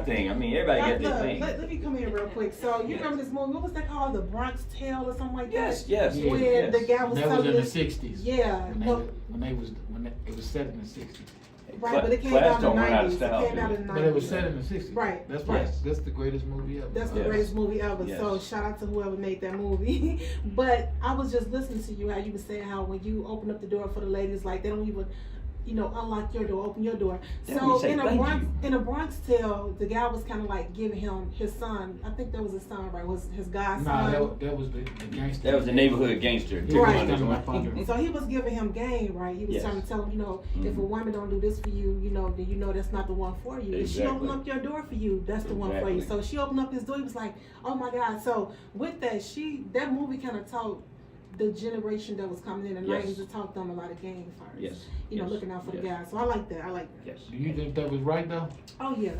thing. I mean, everybody got their thing. Let me come here real quick. So you remember this movie? What was that called? The Bronx Tale or something like that? Yes. When the guy was that telling was in the 60s. Yeah. When it was set in the 60s. Right, but it came out in the 90s. It came out in the 90s. But it was set in the 60s. Right. That's right. Yes. That's the greatest movie ever. That's the greatest movie ever. Yes. So shout out to whoever made that movie. But I was just listening to you, how you were saying how when you open up the door for the ladies, like they don't even, unlock your door, open your door. So in a Bronx Tale, the guy was kind of like giving him his son. I think that was his son, right? Was his godson? No, that was the gangster. That was the neighborhood gangster. Right. So he was giving him game, right? He was trying to tell him, if a woman don't do this for you, then that's not the one for you. If she open up your door for you, that's the one for you. So she opened up his door. He was like, oh my God. So with that, that movie kind of taught the generation that was coming in the 90s to taught them a lot of game first. Yes. Looking out for the guys. So I like that. Yes. Do you think that was right though? Oh yeah.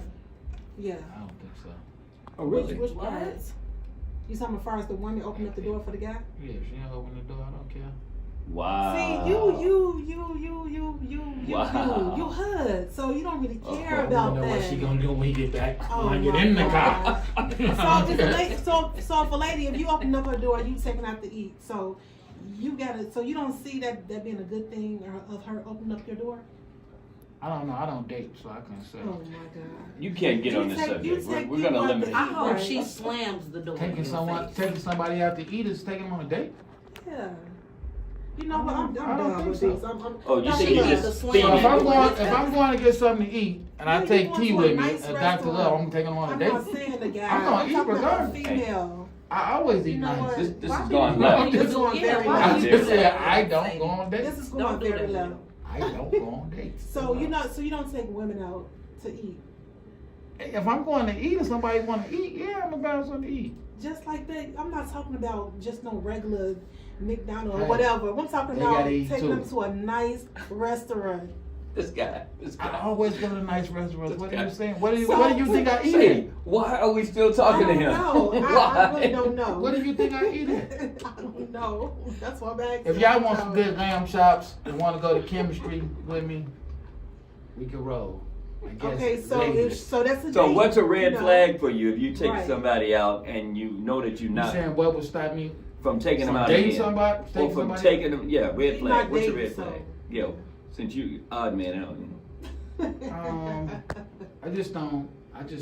Yeah. I don't think so. Oh really? Which parts? You talking as far as the woman opening up the door for the guy? Yeah, if she don't open the door, I don't care. Wow. See, you hood, so you don't really care about that. You know what she gonna do when he get back? Oh when I get in the car. So if a lady, if you open up her door, you taking out to eat. So you don't see that being a good thing of her opening up your door. I don't know. I don't date, so I can't say. Oh my God. You can't get on this subject. We're gonna eliminate. I hope she slams the door. Taking somebody out to eat is taking them on a date. Yeah. You know what? I'm done with this. You think you just So if I'm going to get something to eat and I take tea with me, Dr. Love, I'm taking them on a date. I'm not saying the guy. I'm going to eat regardless. Female. I always eat nice. This is going left. This is going very I left. just said I don't go on dates. This is going very left. I don't go on dates. So you don't take women out to eat. If I'm going to eat and somebody want to eat, yeah, I'm about something to eat. Just like that. I'm not talking about just no regular McDonald's or whatever. I'm talking about taking them to a nice restaurant. This guy. I always go to nice restaurants. What are you saying? What do you think I eat at? Why are we still talking to him? I really don't know. What do you think I eat at? I don't know. That's why I'm asking. If y'all want some good lamb chops and want to go to chemistry with me, we can roll. Okay, so that's a So date, what's a red flag for you if you take somebody out and you know that you're not? You saying what would stop me from taking them out dating again? somebody? Or from taking them? Yeah, red flag. What's a red so. flag? Yeah, since you odd man out. I just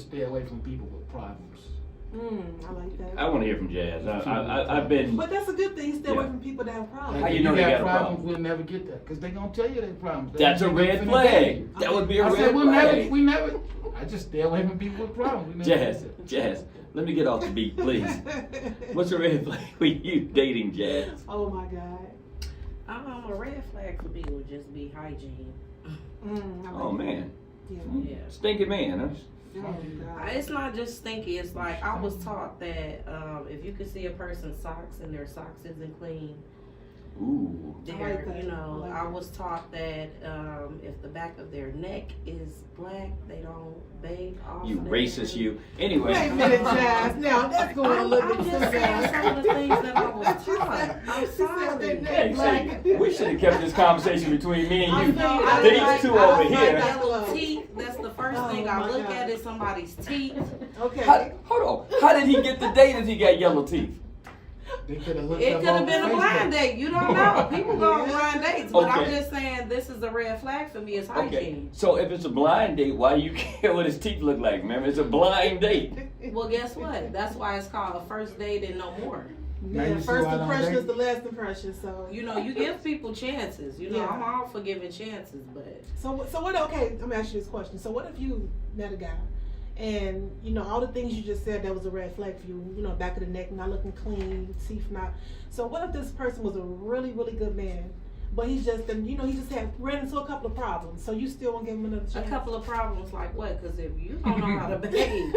stay away from people with problems. I like that. I want to hear from Jazz. I've been. But that's a good thing. Stay away from people that have problems. How you know they got problems? We'll never get that because they're gonna tell you their problems. That's a red flag. That would be a red flag. We never. I just stay away from people with problems. Jazz. Let me get off the beat, please. What's a red flag for you dating, Jazz? Oh my God. A red flag for me would just be hygiene. Oh man. Yeah. Stinky man, huh? It's not just stinky. It's like I was taught that if you can see a person's socks and their socks isn't clean, I was taught that if the back of their neck is black, they don't bathe often. You racist, you. Anyway. Wait a minute, Jazz. Now that's going a little bit too just saying some of the things that I was taught. I'm sorry. Hey, we should have kept this conversation between me and you. These two over here. Yellow teeth. That's the first thing I look at is somebody's teeth. Okay. Hold on. How did he get the date if he got yellow teeth? It could have been a blind date. You don't know. People go on blind dates. But I'm just saying this is a red flag for me. It's hygiene. Okay. So if it's a blind date, why do you care what his teeth look like? Remember, it's a blind date. Well, guess what? That's why it's called a first date and no more. Yeah, first impression is the last impression. So you give people chances. I'm all for giving chances, but so what? Okay, let me ask you this question. So what if you met a guy, and all the things you just said that was a red flag for you? Back of the neck not looking clean, teeth not. So what if this person was a really really good man, but he's just he just ran into a couple of problems. So you still won't give him another chance? A couple of problems like what? Because if you don't know how to behave,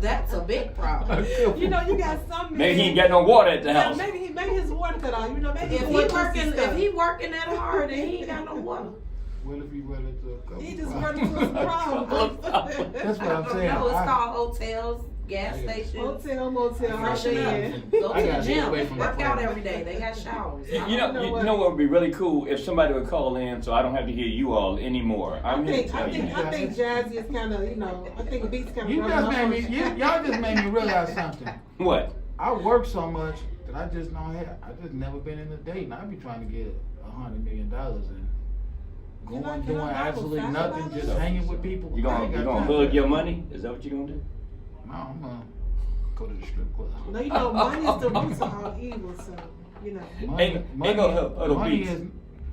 that's a big problem. You got some men. Maybe he ain't got no water at the house. Maybe his water cut off. Maybe if he working that hard and he ain't got no water. What if he run into a couple? He just run into some problems. That's what I'm saying. No, it's called hotels. gas station. Motel, Freshen up. Go to the gym. Work out every day. They got showers. You know what would be really cool if somebody would call in, so I don't have to hear you all anymore. I think Jazzy is kind of, I think Beats kind of. Y'all just made me realize something. What? I work so much that I just never been in a date, and I be trying to get $100 million and doing absolutely nothing, just hanging with people. You gonna hug your money? Is that what you gonna do? No, I'm gonna go to the strip club. No, money is the root of all evil, so Ain't no other beats.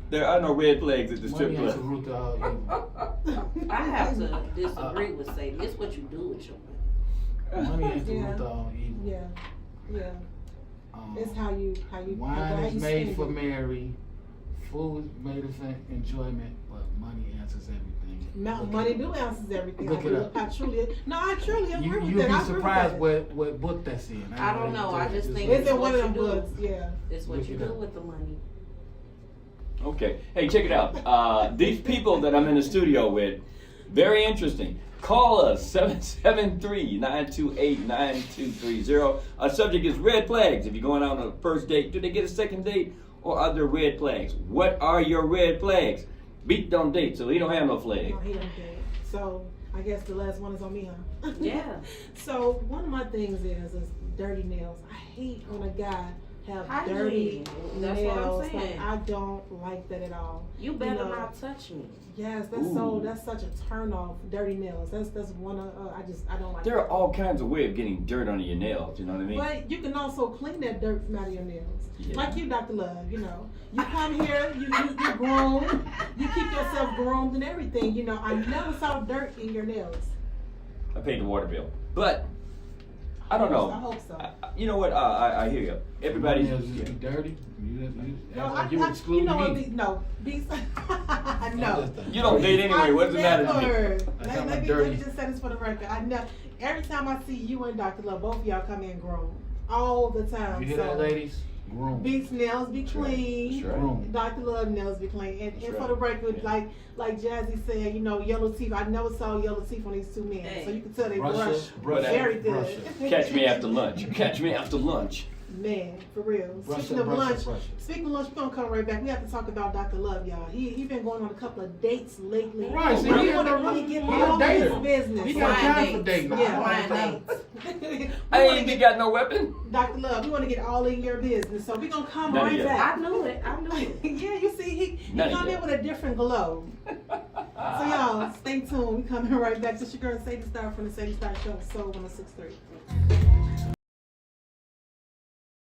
There are no red flags at the strip club. Money is the root of all evil. I have to disagree with Sadie. It's what you do with your money. Money is the root of all evil. Yeah. It's how you wine is made for Mary, food is made for enjoyment, but money answers everything. Money do answers everything. Look it up. I truly agree with that. You'll be surprised what book that's in. I don't know. I just think it's in one of them books. Yeah. It's what you do with the money. Okay. Hey, check it out. These people that I'm in the studio with, very interesting. Call us, 773-928-9230. Our subject is red flags. If you're going out on a first date, do they get a second date or are there red flags? What are your red flags? Beat don't date, so he don't have no flag. No, he don't date. So I guess the last one is on me, huh? Yeah. So one of my things is dirty nails. I hate when a guy have dirty nails. That's what I'm saying. Like, I don't like that at all. You better not touch me. Yes, that's such a turn off. Dirty nails. That's one of I don't like. There are all kinds of ways of getting dirt under your nails. You know what I mean? But you can also clean that dirt from out of your nails. Yeah. Like you, Dr. Love. You come here, you groom, you keep yourself groomed and everything. I never saw dirt in your nails. I paid the water bill, but I don't know. I hope so. You know what? I hear you. Everybody's just dirty. You exclude me. No, no. You don't date anyway. What's the matter with me? Let me just say this for the record. I know every time I see you and Dr. Love, both of y'all come in grown all the time. You hear that, ladies? Groom. Beats nails be clean. Right. Dr. Love nails be clean. And for the record, like Jazzy said, yellow teeth. I never saw yellow teeth on these two men, so you can tell they brush very good. Catch me after lunch. Catch me after lunch. Man, for real. Speaking of lunch, we're gonna come right back. We have to talk about Dr. Love, y'all. He been going on a couple of dates lately. Right, so we want to really get all his business. He got time for dating. Yeah, I ain't even got no weapon. Dr. Love, we want to get all in your business, so we're gonna come right back. I knew it. Yeah, you see, he come in with a different glow. So y'all, stay tuned. We coming right back. This your girl Sadie Star from the Sadie Star Show, Soul 106.3.